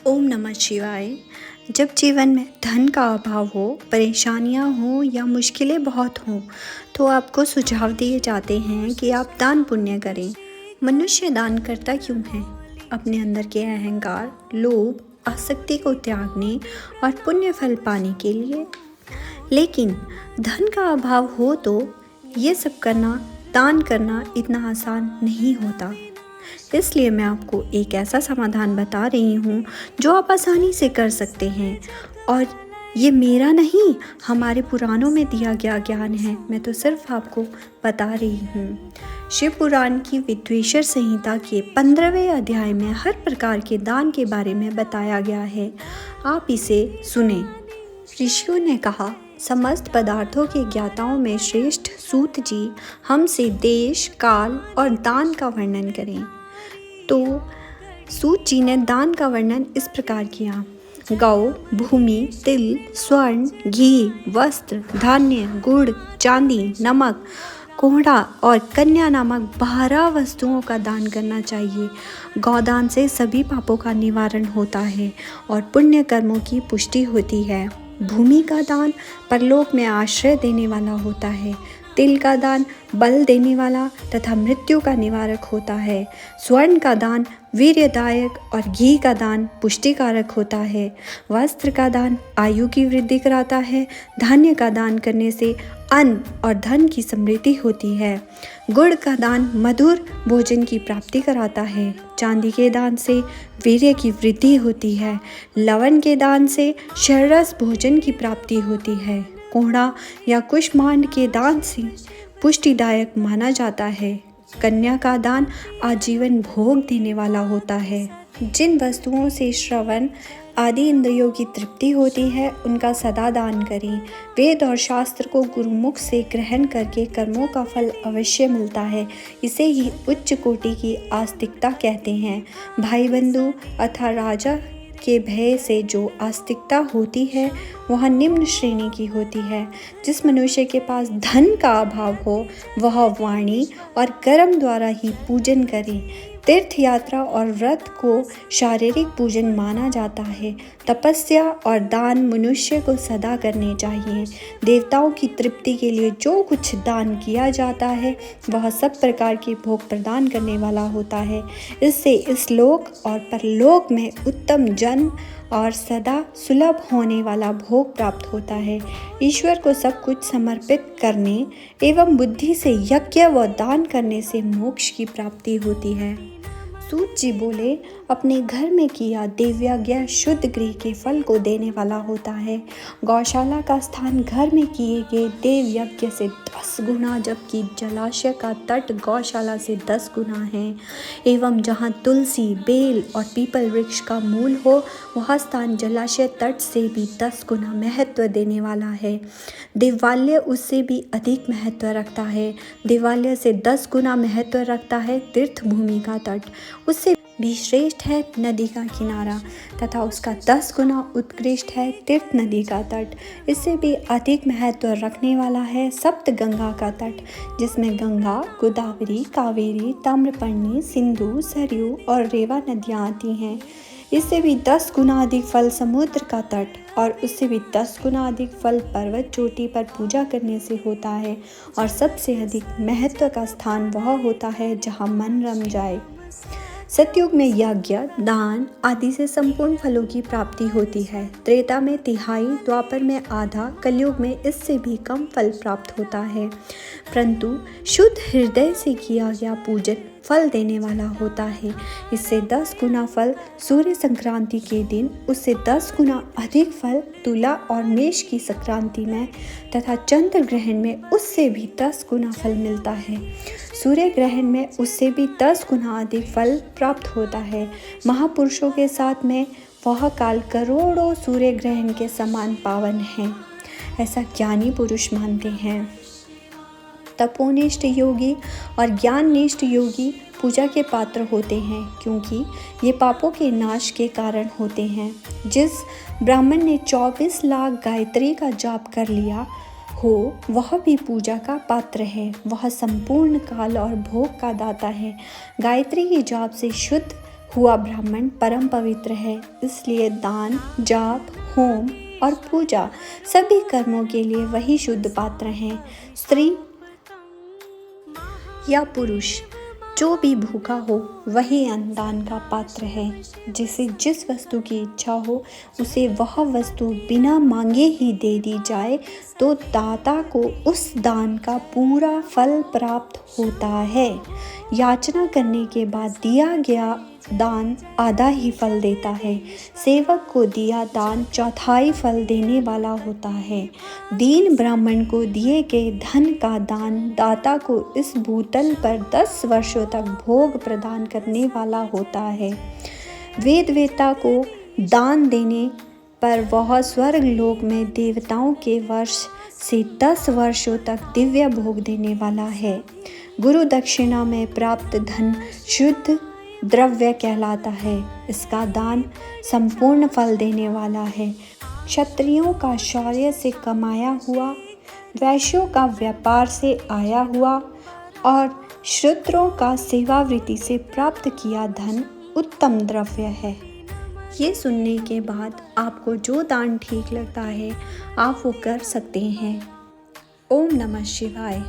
ओम नमः शिवाय। जब जीवन में धन का अभाव हो, परेशानियां हो या मुश्किलें बहुत हों, तो आपको सुझाव दिए जाते हैं कि आप दान पुण्य करें। मनुष्य दान करता क्यों है? अपने अंदर के अहंकार, लोभ, आसक्ति को त्यागने और पुण्य फल पाने के लिए। लेकिन धन का अभाव हो तो ये सब करना, दान करना इतना आसान नहीं होता। इसलिए मैं आपको एक ऐसा समाधान बता रही हूँ जो आप आसानी से कर सकते हैं। और ये मेरा नहीं, हमारे पुराणों में दिया गया ज्ञान है। मैं तो सिर्फ आपको बता रही हूँ। शिव पुराण की विद्वेश्वर संहिता के 15वें अध्याय में हर प्रकार के दान के बारे में बताया गया है। आप इसे सुने। ऋषियों ने कहा, समस्त पदार्थों के ज्ञाताओं में श्रेष्ठ सूत जी हमसे देश, काल और दान का वर्णन करें। तो सूत जी ने दान का वर्णन इस प्रकार किया। गौ, भूमि, तिल, स्वर्ण, घी, वस्त्र, धान्य, गुड़, चांदी, नमक, कोहड़ा और कन्या नामक 12 वस्तुओं का दान करना चाहिए। गौदान से सभी पापों का निवारण होता है और पुण्य कर्मों की पुष्टि होती है। भूमि का दान परलोक में आश्रय देने वाला होता है। तिल का दान बल देने वाला तथा मृत्यु का निवारक होता है। स्वर्ण का दान वीर्यदायक और घी का दान पुष्टिकारक होता है। वस्त्र का दान आयु की वृद्धि कराता है। धान्य का दान करने से अन्न और धन की समृद्धि होती है। गुड़ का दान मधुर भोजन की प्राप्ति कराता है। चांदी के दान से वीर्य की वृद्धि होती है। लवण के दान से शररस भोजन की प्राप्ति होती है। कोहड़ा या कुष्मांड के दान से पुष्टिदायक माना जाता है। कन्या का दान आजीवन भोग देने वाला होता है। जिन वस्तुओं से श्रवण आदि इंद्रियों की तृप्ति होती है, उनका सदा दान करें। वेद और शास्त्र को गुरुमुख से ग्रहण करके कर्मों का फल अवश्य मिलता है। इसे ही उच्च कोटि की आस्तिकता कहते हैं। भाई बंधु अथवा राजा के भय से जो आस्तिकता होती है, वह निम्न श्रेणी की होती है। जिस मनुष्य के पास धन का अभाव हो, वह वाणी और कर्म द्वारा ही पूजन करे। तीर्थ यात्रा और व्रत को शारीरिक पूजन माना जाता है। तपस्या और दान मनुष्य को सदा करने चाहिए। देवताओं की तृप्ति के लिए जो कुछ दान किया जाता है, वह सब प्रकार के भोग प्रदान करने वाला होता है। इससे इस लोक और परलोक में उत्तम जन्म और सदा सुलभ होने वाला भोग प्राप्त होता है। ईश्वर को सब कुछ समर्पित करने एवं बुद्धि से यज्ञ व दान करने से मोक्ष की प्राप्ति होती है। सूत जी बोले, अपने घर में किया देवयज्ञ शुद्ध गृह के फल को देने वाला होता है। गौशाला का स्थान घर में किए गए देव यज्ञ से 10 गुना, जबकि जलाशय का तट गौशाला से 10 गुना है। एवं जहाँ तुलसी, बेल और पीपल वृक्ष का मूल हो, वह स्थान जलाशय तट से भी 10 गुना महत्व देने वाला है। देवालय उससे भी अधिक महत्व रखता है। देवालय से 10 गुना महत्व रखता है तीर्थ भूमि का तट। उससे भी श्रेष्ठ है नदी का किनारा तथा उसका 10 गुना उत्कृष्ट है तीर्थ नदी का तट। इससे भी अधिक महत्व रखने वाला है सप्त गंगा का तट, जिसमें गंगा, गोदावरी, कावेरी, ताम्रपर्णी, सिंधु, सरयू और रेवा नदियाँ आती हैं। इससे भी 10 गुना अधिक फल समुद्र का तट और उससे भी 10 गुना अधिक फल पर्वत चोटी पर पूजा करने से होता है। और सबसे अधिक महत्व का स्थान वह होता है जहाँ मन रम जाए। सतयुग में यज्ञ, दान आदि से संपूर्ण फलों की प्राप्ति होती है। त्रेता में तिहाई, द्वापर में आधा, कलयुग में इससे भी कम फल प्राप्त होता है। परंतु शुद्ध हृदय से किया गया पूजन फल देने वाला होता है। इससे 10 गुना फल सूर्य संक्रांति के दिन, उससे 10 गुना अधिक फल तुला और मेष की संक्रांति में तथा चंद्र ग्रहण में उससे भी 10 गुना फल मिलता है। सूर्य ग्रहण में उससे भी 10 गुना अधिक फल प्राप्त होता है। महापुरुषों के साथ में वह काल करोड़ों सूर्य ग्रहण के समान पावन है, ऐसा ज्ञानी पुरुष मानते हैं। तपोनिष्ठ योगी और ज्ञाननिष्ठ योगी पूजा के पात्र होते हैं, क्योंकि ये पापों के नाश के कारण होते हैं। जिस ब्राह्मण ने 24 लाख गायत्री का जाप कर लिया हो, वह भी पूजा का पात्र है। वह संपूर्ण काल और भोग का दाता है। गायत्री के जाप से शुद्ध हुआ ब्राह्मण परम पवित्र है, इसलिए दान, जाप, होम और पूजा सभी कर्मों के लिए वही शुद्ध पात्र हैं। स्त्री या पुरुष जो भी भूखा हो वही अन्नदान का पात्र है। जिसे जिस वस्तु की इच्छा हो उसे वह वस्तु बिना मांगे ही दे दी जाए तो दाता को उस दान का पूरा फल प्राप्त होता है। याचना करने के बाद दिया गया दान आधा ही फल देता है। सेवक को दिया दान चौथाई फल देने वाला होता है। दीन ब्राह्मण को दिए गए धन का दान दाता को इस भूतल पर 10 वर्षों तक भोग प्रदान करने वाला होता है। वेदवेता को दान देने पर वह स्वर्ग लोक में देवताओं के वर्ष से 10 वर्षों तक दिव्य भोग देने वाला है। गुरु दक्षिणा में प्राप्त धन शुद्ध द्रव्य कहलाता है। इसका दान संपूर्ण फल देने वाला है। क्षत्रियों का शौर्य से कमाया हुआ, वैश्यों का व्यापार से आया हुआ और शूद्रों का सेवावृत्ति से प्राप्त किया धन उत्तम द्रव्य है। ये सुनने के बाद आपको जो दान ठीक लगता है आप वो कर सकते हैं। ओम नमः शिवाय।